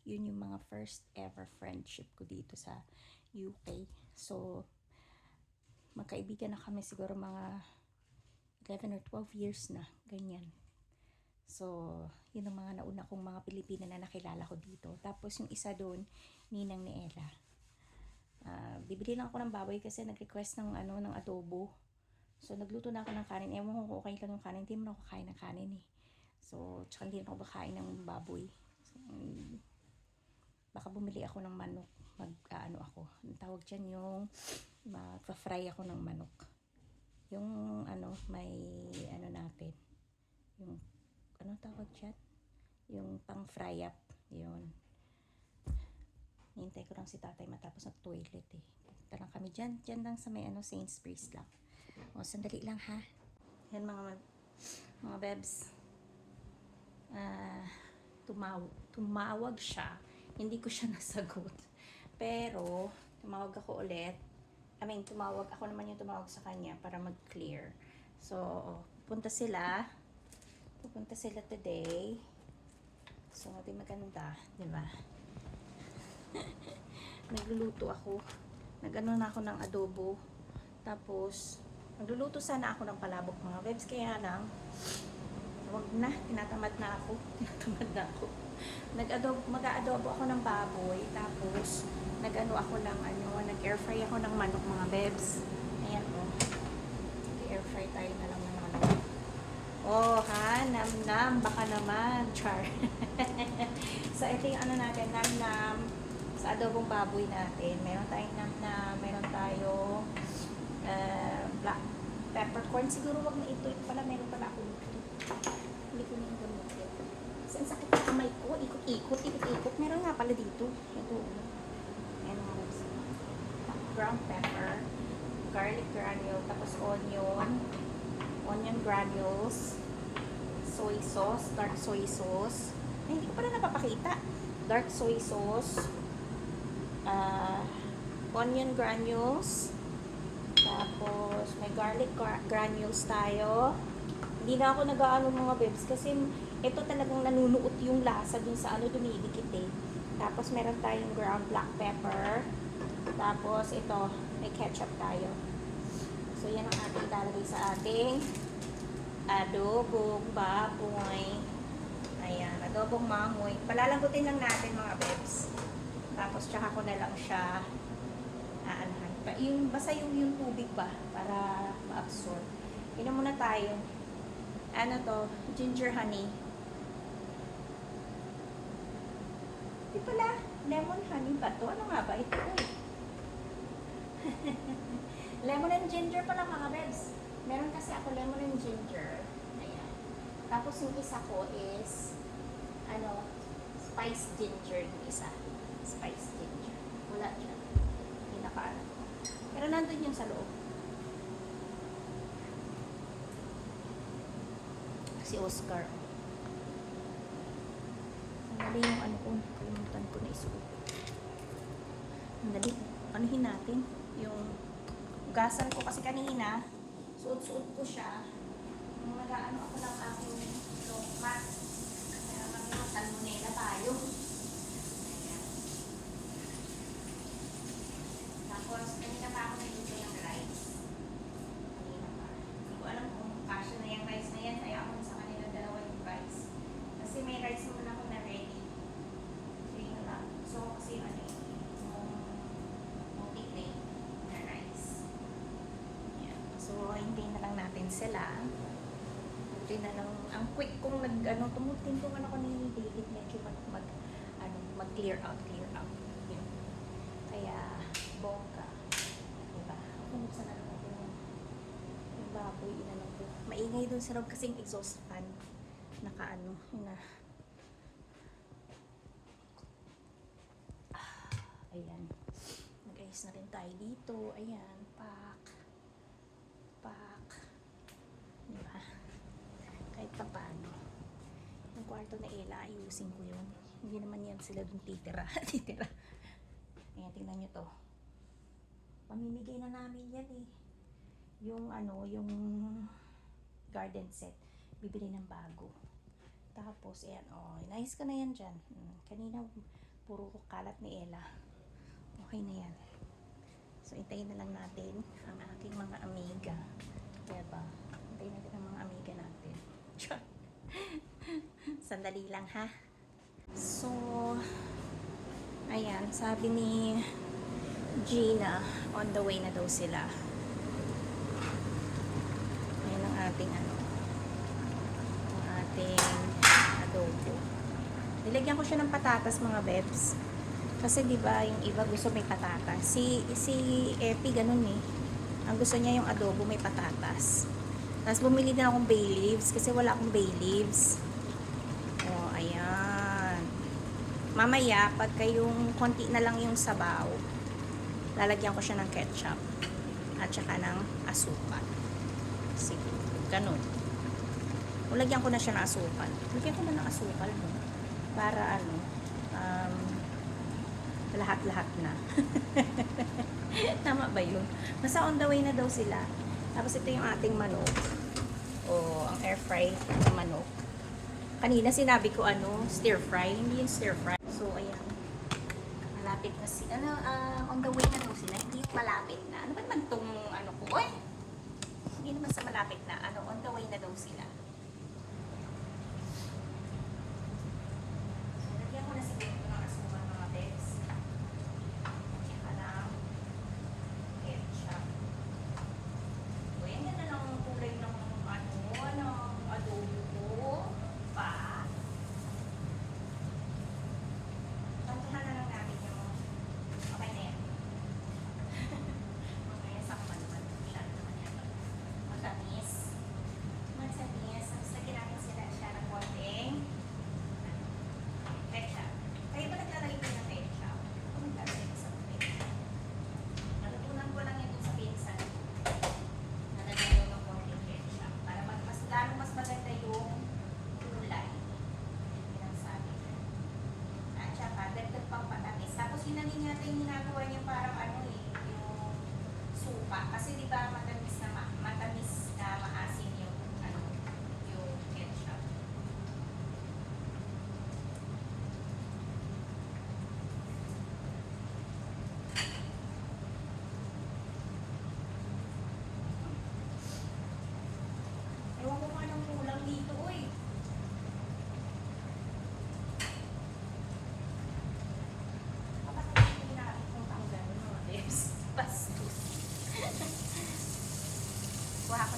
Yun yung mga first ever friendship ko dito sa UK. So, magkaibigan na kami siguro mga 11 or 12 years na, ganyan. So, yun ang mga nauna kong mga Pilipina na nakilala ko dito. Tapos yung isa doon, ninang ni Ella. Bibili lang ako ng baboy kasi nag-request ng ng adobo. So, nagluto na ako ng kanin. Ewan ko kung okay lang yung kanin. Hindi mo ako kain ng kanin eh. So, tsaka hindi ako bakain ng baboy. So, baka bumili ako ng manok. Ako. Ang tawag dyan yung mag-fry ako ng manok. Yung may natin. Yung, tawag dyan? Yung pang-fry up. Yun. Hintay ko lang si tatay matapos ng toilet eh. Punta lang kami dyan. Dyan lang sa may Sainsbury's lang. O, sandali lang ha. Yan mga bebs. Tumawag siya. Hindi ko siya nasagot. Pero, tumawag ako ulit. Tumawag ako naman yung tumawag sa kanya para mag-clear. So, pupunta sila today. So, di maganda, di ba? Nagluluto ako. Na ako ng adobo. Tapos, nagluluto sana ako ng palabok mga bebs. Kaya lang, wag na. Tinatamad na ako. Mag-adobo ako ng baboy. Tapos, nag-air fry ako ng manok mga bebs. Ayan o. Nag-air fry tayo na lang ng manok. Oh, ha? Nam-nam. Baka naman. Char. So, ito yung natin. Nam-nam. Sa adobong baboy natin. Meron tayong nam-nam. Meron tayong black peppercorn. Siguro wag na ito. Ito pala, meron pala ako ito. Hindi ko na yung gamitin. Saan sakit ang kamay ko? Ikot-ikot. Meron nga pala dito. Ito. Ayan mga bebs. Ground pepper. Garlic granule. Tapos onion granules. Soy sauce. Dark soy sauce. Ay, hindi ko pala napapakita. Dark soy sauce. Onion granules. Tapos, may garlic granules tayo. Hindi na ako nag-aano mga bebs kasi ito talagang nanunuot yung lasa dun sa dumidikit eh. Tapos, meron tayong ground black pepper. Tapos, ito, may ketchup tayo. So, yan ang ating ilalagay sa ating adobong baboy. Ayan, adobong mamoy. Palalambutin lang natin mga bebs. Tapos, tsaka ko na lang siya aanhan. Basta yung tubig ba para ma-absorb. Inom muna tayo. Ginger honey. Di pala, lemon honey ba to? Ano nga ba ito? Lemon and ginger pala mga bebs. Meron kasi ako lemon and ginger. Ayan. Tapos yung isa ko is spice ginger yung isa. Spice ginger. Wala dyan. Hindi nakaano. Pero nandun yung sa loob. Si Oscar. Sandali yung kalimutan ko na isuot. Sandali. Anuhin natin. Yung gasan ko kasi kanina, suot-suot ko siya. Nag-aano ako ng aking longkat. Kaya kami salmonella tayo. Ayan. Tapos, kanina pa ako nagluto yung rice. Kanina pa. Hindi ko alam kung kasya na yung rice na yan. Kaya ako sa kanila dalawa yung rice. Kasi may rice muna ako na ready. So, yun lang. So, kasi yung multi-grain na rice. Ayan. So, hintayin na lang natin sila. Buti na lang. Ang quick kong tumutin ko ako ni David medyo mag-clear out. Yun. Kaya, bongga. Diba? Buksan na lang natin yung baboy. Maingay dun sa loob kasing exhaust fan. Ayan. Nag-ayos na rin tayo dito. Ayan. Pak. Diba? Kahit pa paano. Yung kwarto na Ella, ayusin ko yun. Hindi naman yan sila dun titira. Ayan, tingnan nyo to. Pamimigay na namin yan eh. Yung garden set. Bibili ng bago. Tapos, ayan, nice ka na yan dyan. Kanina, puro kalat ni Ella. Okay na yan. So, hintayin na lang natin ang aking mga amiga. Diba? Hintayin natin ang mga amiga natin. Sandali lang, ha? So, ayan, sabi ni Gina, on the way na daw sila. Ayan ang ating ang ating adobo. Nilagyan ko siya ng patatas, mga bebs. Kasi 'di ba, yung iba gusto may patatas. Si Epi ganun eh. Ang gusto niya yung adobo may patatas. Tapos bumili din akong bay leaves kasi wala akong bay leaves. Oh, ayan. Mamaya, pagka yung konti na lang yung sabaw, lalagyan ko siya ng ketchup at saka ng asukal. Sige, ganun. Lagyan ko na siya ng asukal. Lagyan ko na ng asukal, no? Para ano, lahat-lahat na. Tama ba yun? Nasa on the way na daw sila. Tapos ito yung ating manok. O, ang air fry na manok. Kanina sinabi ko stir fry. Hindi yung stir fry. So, ayan. Malapit na si, on the way na daw sila. Hindi yung malapit na. Ano ba naman itong ko? Oy! Hindi naman sa malapit na. On the way na daw sila. So, lagyan ko na siguro ito ng asukal, mga bebs. Tsaka ng ketchup. So, yan na lang ang kulay ng adobo ko. Pa. Pantahan na lang natin yung okay na yan. Mamaya sakman naman. Masyado naman yan. Matamis. Matamis. Tapos lagyan natin siya ng konting ketchup. Kayo ba naglalagay ko ng ketchup? Ako naglalagay ko sa ketchup. Natutunan ko lang yan dun sa pinsan. Nalagyan ko ng konting ketchup. Para lalong mas maganda yung kulay. Yan ang sabi ko. At saka, dagdag pang patamis. Tapos yun na din yata yung ginagawa niya parang yung suka. Kasi di ba matamis na maasim yung yung ketchup. Ewan ko nga ng kulang dito, uy. Kapag hindi natin kung tanggal mga bebs. Bastos. Kuha ko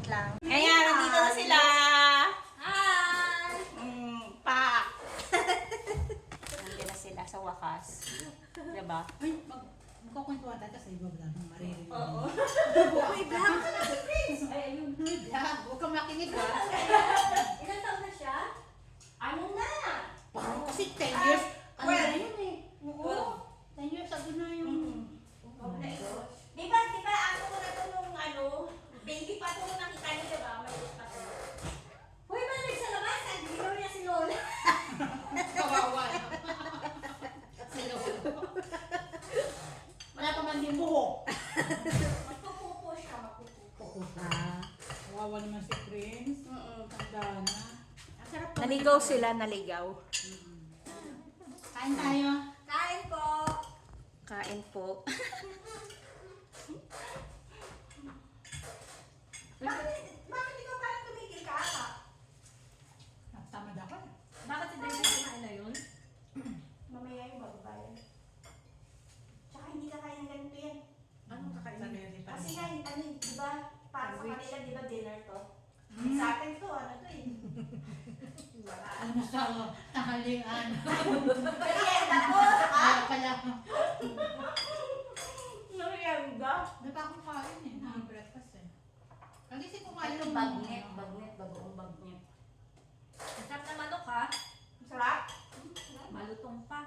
lang. Ayan, nandito na sila. Hi! Pa. Nandito na sila sa wakas. Diba? Ay, magkukwentuhan tayo kasi iba lang maririnig. Oo. Uy, vlog! Ay, ayun. Huwag kang makinig ha. Ilan taon na siya? Ano na? Parang kasi 10 years. Ano well, na yun eh. Oo. 10 years ago na yung... Oh my God. Di ba ako ko na ito nung baby pa ito nung nakita niyo, diba? Maliit pa ito. Uy, balik sa labas! Ginawa niya si Lola. Kawawa. Sino? Wala pa man yung buhok. Magpupupo siya, magpupupo. Oo. Kawawa naman si Prince. Tanda na. Ang sarap pa. Naligaw sila, naligaw. Kain tayo. Kain po! Kain po. Bakit ikaw parang tumigil ka ata? Tamad ako. Bakit si David kumain na yun? Mamaya yung bababayan. Tsaka hindi ka kaya ng ganito yan. Anong kakainin? Sarili pa. Kasi nga, di ba, para sa kanila, di ba, dinner to? Hmm. Sa akin to, ano to eh. Ano sa tanghalian. Merienda po! Kaya pala. Merienda? Di pa ako kain eh. Breakfast eh. Kagising ko kain Ito, ng bagnet, bagoong bagnet. Ang sarap na manok ha? Masarap? Malutong pa.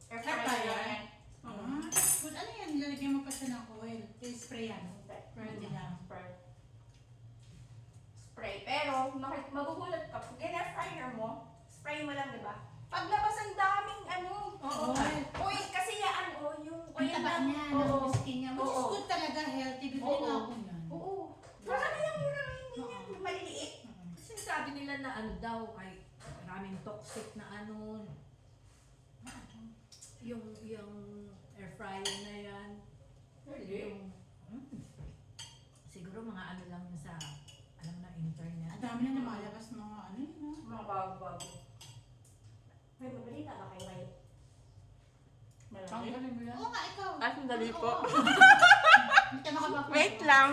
Air Air fryer. fryer? Good, ano yan? Nilalagyan mo pa siya ng oil. I-spray yan. Pwede na. Spray. Pero, magugulat ka. Pag air fryer mo, spray mo lang, di ba? Paglabas ang daming Oo. Uy, kasi yan, yung Ang taba niya, Oo. ng skin niya. Which is Oo. good talaga, healthy. Bibili Oo. na ako yan. Oo. Marami lang yun ang hindi niya maliliit. Kasi sabi nila na ano daw, kay maraming toxic na ano. Yung air fryer na yan. Yung, siguro mga ano lang sa, alam na, internet. Ang dami na lumalabas mga ano yun. no? Mga bago-bago. May mabalita ba kayo kayo? Ang galing mo yan? Oo nga, ikaw. Ah, sandali po. Oo. Hindi ka makapag- Wait lang.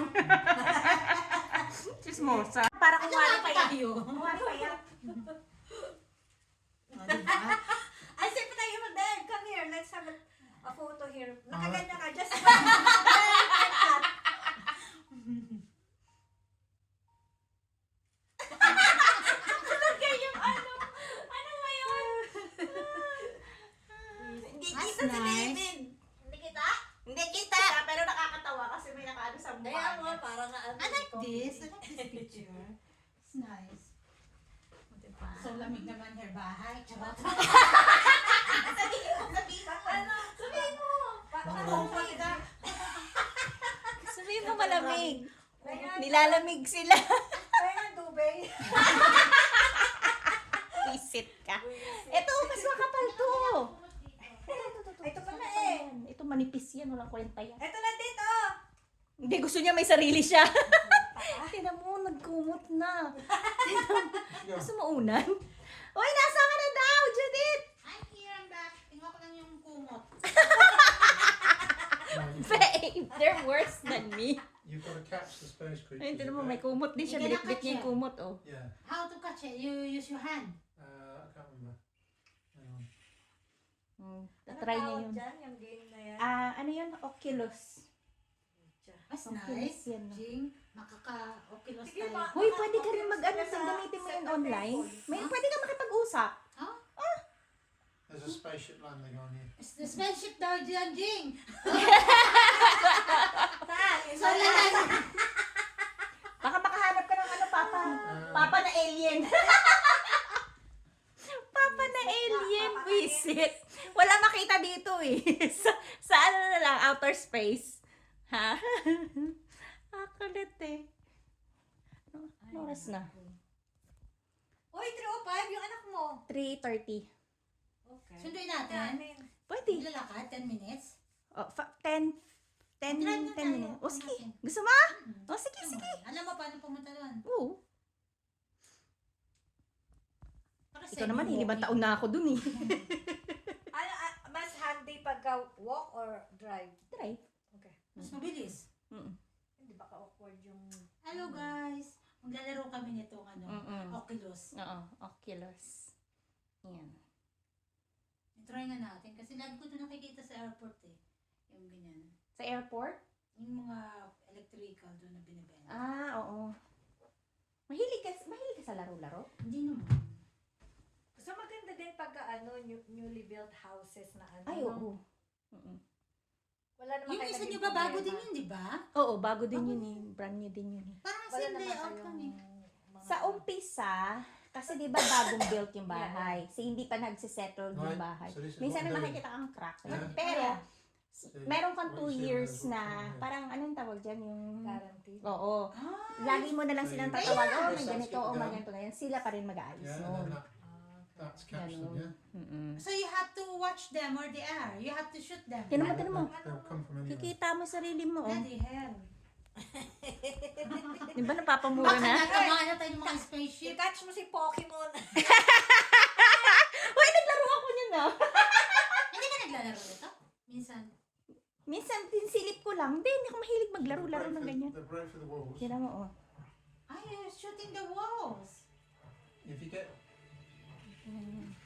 Chismosa. Para kumari pa yan. tayo. Kumari pa yan. Diba? Ay, sige tayo mag-dad. Come here, let's have a photo here. Nakaganda ka, just Talaga yung ano ba yun? Hindi That's kita si nice. David. Hindi kita? Hindi kita. Pero nakakatawa kasi may nakaano sa mukha Kaya mo, niya. parang nga ano. I like this. I like this picture. It's nice. Diba? So lamig naman your bahay. Charot. Sabihin mo. Comfort ka. Sabihin mo malamig. Kaya, Nilalamig sila. kaya nga dubay. Visit ka. Ito, mas makapal to. Ito pala eh. Ito manipis yan. Walang kwenta yan. Ito na dito. Hindi, gusto niya may sarili siya. Tingnan mo, nagkumot na. Gusto mo unan? Uy, nasa ka na daw, Judith! I'm here, I'm back. Tingnan ko lang yung kumot. Babe, they're worse than me. You've got to catch the space creatures. Ay, tingnan mo, okay? may kumot din siya. Hindi na Bilit-bilit niya yung catch kumot, oh. Yeah. How to catch it? You use your hand. I can't remember. Hang on. Try niya yun. Dyan, yung game na yan. Ano yun? Oculus. That's Oculus nice. yan, no? Jing, makaka-oculus Sige, tayo. Uy, pwede ka rin mag-ano, Sige, sa gamitin mo yun Center online. Fairphone. May, pwede ka makipag-usap. There's a spaceship landing on you. It's the spaceship daw dyan, Jing. Saan? So, lahat. Baka makahanap ka ng ano, Papa. Papa na alien. Papa na alien, visit. Wala makita dito eh. sa ano na lang, outer space. Ha? Akalit eh. Ano oras na? Uy, 3:05 yung anak mo. 3:30. Okay. Sunduin natin. Pwede. Lalakad, 10 minutes. Oh, 10 Drive na tayo. minutes. O sige. Gusto mo? O sige, sige. Alam mo paano pumunta doon? Oo. Para Ikaw naman, hilibang taon na ako dun eh. Ano, mas handy pagka walk or drive? Try. Okay. Mas mabilis. Mm. Hindi ba ka-awkward yung... Hello guys! Maglalaro kami nitong Oculus. Oo, Oculus. Yan. Try nga natin kasi lagi ko ito nakikita sa airport eh. Yung ganyan. Sa airport? Yung mga electrical doon na binibenta. Oo. Mahilig ka sa laro-laro? Hindi naman. So maganda din pag newly built houses na ano. Ay, oo. Mm-mm. Wala naman Yung kayo isa naging nyo ba bago problema. din yun, di ba? Oo, bago din yun eh. Brand new din yun eh. Parang Wala same naman layout kayong lang eh. mga- Sa umpisa, kasi di ba bagong built yung bahay. So, hindi pa nagsisettle yung Right. bahay. So this is Minsan what may I'm doing. makikita kang crack. Yeah. Pero, meron kang What 2 you see years is what na, you see. parang anong tawag dyan yung... Guaranteed. Oo. Ah, Lagi mo na lang So silang you- tatawag, Yeah. oh, may Yes, ganito, that's oh, good may done. ganito, ganyan. Sila pa rin mag-aayos Yeah, and nun. then that's catch them, yeah? so you have to watch them where they are. You have to shoot them. Tinan mo, tinan mo. They'll come from anywhere. Kikita mo sarili mo, oh. Bloody hell. Di ba napapamura Baka na? natamaan na tayo ng mga spaceship. I-catch mo si Pokemon. Uy, naglaro ako niyan ah. Hindi ka naglalaro nito? Minsan. Minsan, tinsilip ko lang. Hindi ako mahilig maglaro-laro ng ganyan. They're great for the walls. Tinan mo, oh. Ay, you're shooting the walls. If you get,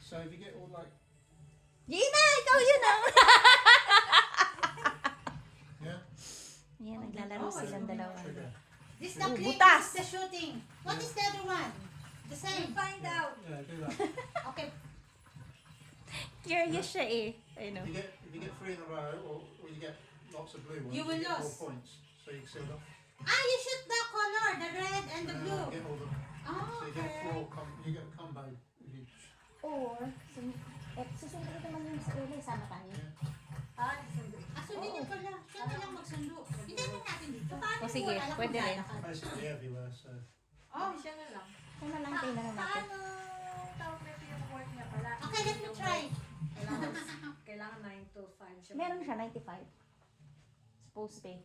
so if you get all like, Gina, ikaw yun ah. yeah, Yan, naglalaro silang dalawa. trigger. This is the Oh, clip, butas. this is the shooting. What is the other one? The same. Find out. Yeah, do that. Okay. Curious siya eh. I know. If you get 3 in a row, or you get lots of blue ones, You will get lose. more points. So you can see them. Ah, you shoot the color, the red and the blue. Get all them. Oh, So you get okay. 4. You get a combo. If you, Or, susunod naman yun sa ulo, sama tayo. yeah. Ah, sundin niyo pala. Siya na lang magsundo. Hindi na natin dito. O sige, Wala pwede kang rin. lalakad. Basically everywhere. So Oh, Siya na lang. Ano lang, tingnan na natin. Paano tawag nito yung work niya pala? okay, let me try. Kailangan 9 to 5 siya. Meron siya, 95. Supposed pay.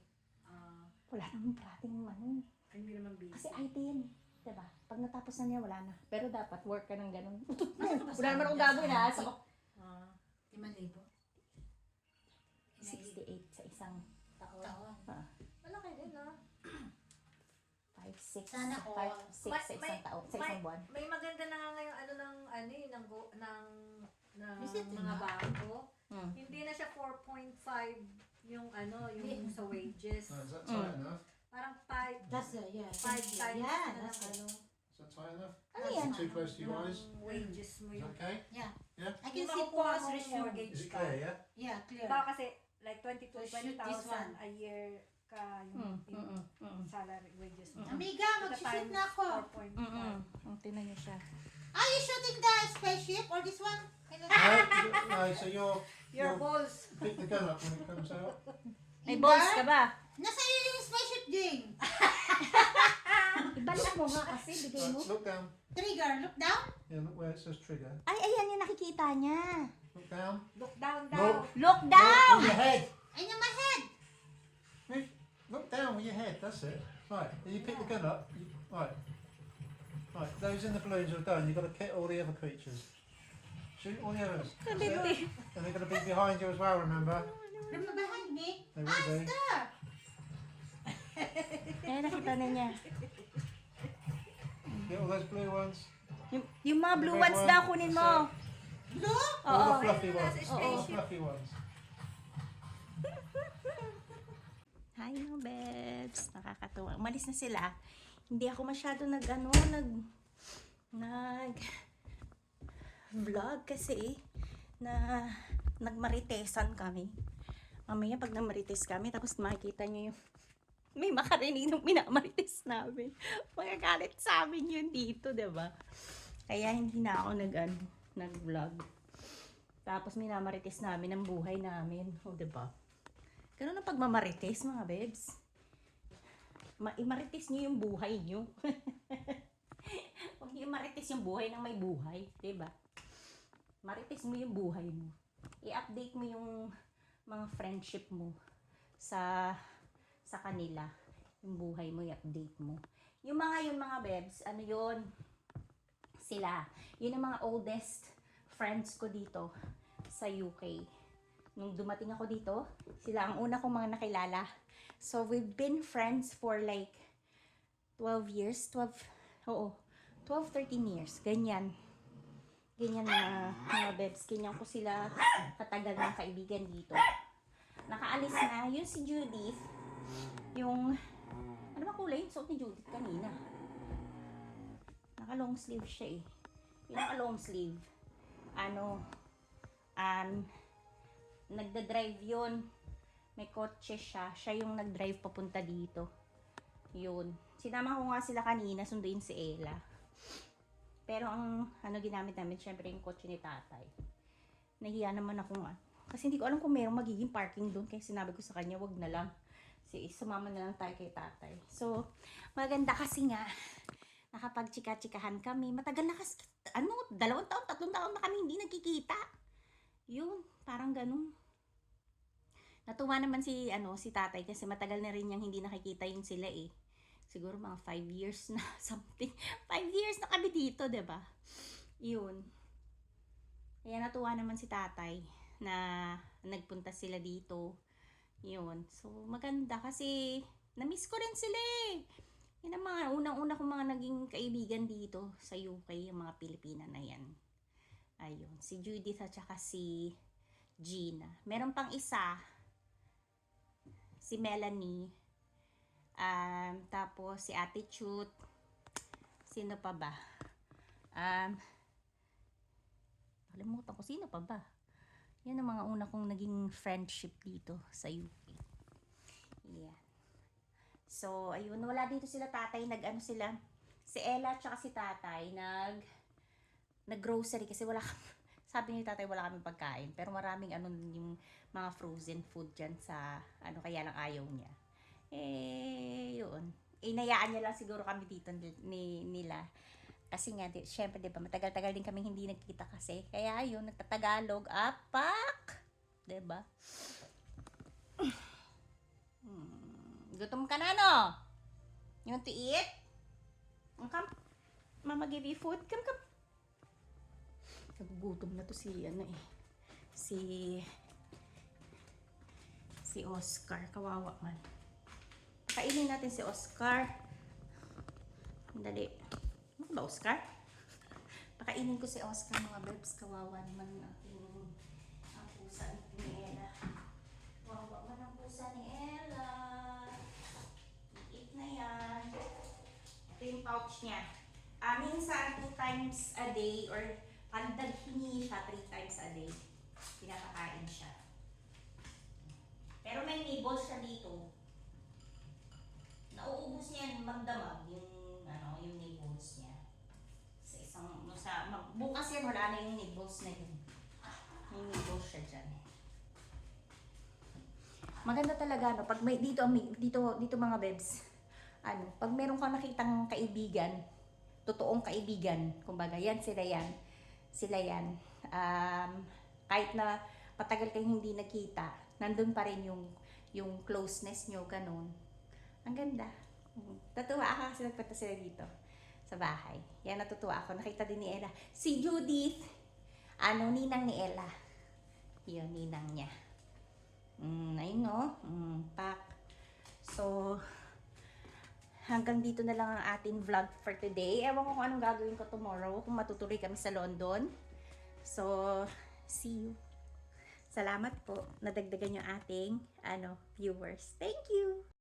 Wala namang dating ano. Hindi naman busy. Kasi IT yan eh. Diba? Pag natapos na niya, wala na. Pero dapat work ka ng ganun. Ano ba Wala naman akong gagawin ha. So, 5,000. 68 sa isang Taon. ah, Malaki din, no? 5, 6, Sana all. 5, 6 sa isang taon, sa isang buwan. May maganda na nga ngayon ng Is it mga enough? bago. Hmm. Hindi na siya 4.5 yung sa wages. is that tight enough? Parang 5 That's yeah. 5 times Yeah, na that's ng it. Is that tight enough? Ano Is yan? it too close to your eyes? ng wages mo Is yung that okay? Yeah. Yeah. I can Yung see makukuha pause mong resume. mortgage Is it ka. clear? Yeah. Yeah, clear. Diba kasi like 20 to So, shoot this 20,000 one. a year ka yung salary wages mo. Amiga, mag-shoot na ako. 4.5. Tingnan niyo siya. Are you shooting the spaceship or this one? No, so Your you're balls. pick the gun up when it comes out. May balls ka ba? Nasa iyo yung spaceship Jing. Ibalik mo nga kasi, bigay mo. Right, look down. Trigger, look down. Yeah, look where it says trigger. Ay, ayan yung nakikita niya. Look down. Look down Look. down. Look Look down! with your head. Ay, na my head. Move. Look down with your head. That's it. Right. You pick the gun up. Right. Right. Those in the balloons are done. You've got to hit all the other creatures. Shoot all the others. That's it. And they're going to be behind you as well. Remember? Remember behind me? They will be. Stop. Ayan, nakita na niya. Get all those blue ones. Yung mga blue The red ones one, daw, kunin that's mo. Blue? All Oo. the fluffy Ayun, ones. nasa All the spaceship. fluffy ones. Hi mga bebs. Nakakatuwa. Umalis na sila. Hindi ako masyado nag vlog kasi nagmaritesan kami. Mamaya pag namarites kami, tapos makikita nyo yung may makarinig ng minamarites namin. Magagalit sa amin yun dito, diba? Kaya hindi na ako nag-vlog. Tapos minamarites namin ang buhay namin. O, diba? Ganun ang pagmamarites, mga bebs. Imarites nyo yung buhay nyo. Huwag nyo imarites yung buhay ng may buhay. Diba? Marites mo yung buhay mo. I-update mo yung mga friendship mo sa kanila. Yung buhay mo, i-update mo. Yung mga bebs, ano yun? Sila. Yun ang mga oldest friends ko dito sa UK. Nung dumating ako dito, sila ang una kong mga nakilala. So, we've been friends for like 12 years, 12, oo, 12, 13 years, ganyan. Ganyan mga bebs, ganyan ko sila katagal ng kaibigan dito. Nakaalis na, yun si Judith, yung, ano ba kulay yung suot ni Judith kanina? Naka long sleeve siya eh. Yung naka long sleeve, nagda-drive yun. May kotse siya, siya yung nag-drive papunta dito. Yun. Sinama ko nga sila kanina, sunduin si Ella. Pero ang ginamit namin, syempre yung kotse ni tatay. Nahiya naman ako nga. Kasi hindi ko alam kung mayroong magiging parking doon. Kaya sinabi ko sa kanya, wag na lang. Sumama na lang tayo kay tatay. So, maganda kasi nga, nakapag-chika-chikahan kami. Matagal na kasi, 2 taon, 3 taon na kami hindi nagkikita. Yun, parang ganun. Natuwa naman si tatay kasi matagal na rin niyang hindi nakikita yun sila eh. Siguro mga 5 years na something. 5 years na kami dito, 'di ba? Yun. Kaya natuwa naman si tatay na nagpunta sila dito. Yun. So, maganda kasi na-miss ko rin sila eh. Yan ang mga unang-una kong mga naging kaibigan dito sa UK, yung mga Pilipina na yan. Ayun. Si Judith at saka si Gina. Meron pang isa, si Melanie. Tapos si Ate Chut. Sino pa ba? Kalimutan ko sino pa ba? Yan ang mga una kong naging friendship dito sa UK. Yan. So, ayun, wala dito sila tatay, sila, si Ella at saka si tatay, nag-grocery kasi wala, sabi ni tatay wala kami pagkain, pero maraming yung mga frozen food dyan sa, kaya lang ayaw niya. Yun. Inayaan niya lang siguro kami dito nila. Kasi nga, syempre, diba, matagal-tagal din kami hindi nagkita kasi. Kaya yun, nagtatagalog, apak! Diba? Gutom ka na, no? You want to eat? Come. Mama give you food. Come. Nagugutom na to si Oscar. Kawawa man. Kainin natin si Oscar. Dali. Ano ba, Oscar? Pakainin ko si Oscar, mga bebs. Kawawa naman ang pusa ni Ella. Kawawa man ang pusa ni Ella. Eat na yan. Ito yung pouch niya. Minsan 2 times a day or pandag hingi siya 3 times a day. Pinapakain siya. Pero may nibbles siya dito. Nauubos niya magdamag yung nibbles niya. Bukas yan, wala na yung nibbles na yun. May nibbles siya dyan. Maganda talaga, no? Pag may dito mga bebs, pag meron kang nakitang kaibigan, totoong kaibigan, kumbaga, sila yan. Kahit na patagal kayong hindi nakita, nandun pa rin yung closeness nyo, ganun. Ang ganda. Natuwa ako kasi nagpunta sila dito sa bahay. Yan, natutuwa ako. Nakita din ni Ella. Si Judith, ninang ni Ella. Yun, ninang niya. Ayun, no? Pak. So, hanggang dito na lang ang ating vlog for today. Ewan ko kung anong gagawin ko tomorrow. Kung matutuloy kami sa London. So, see you. Salamat po. Nadagdagan yung ating, viewers. Thank you!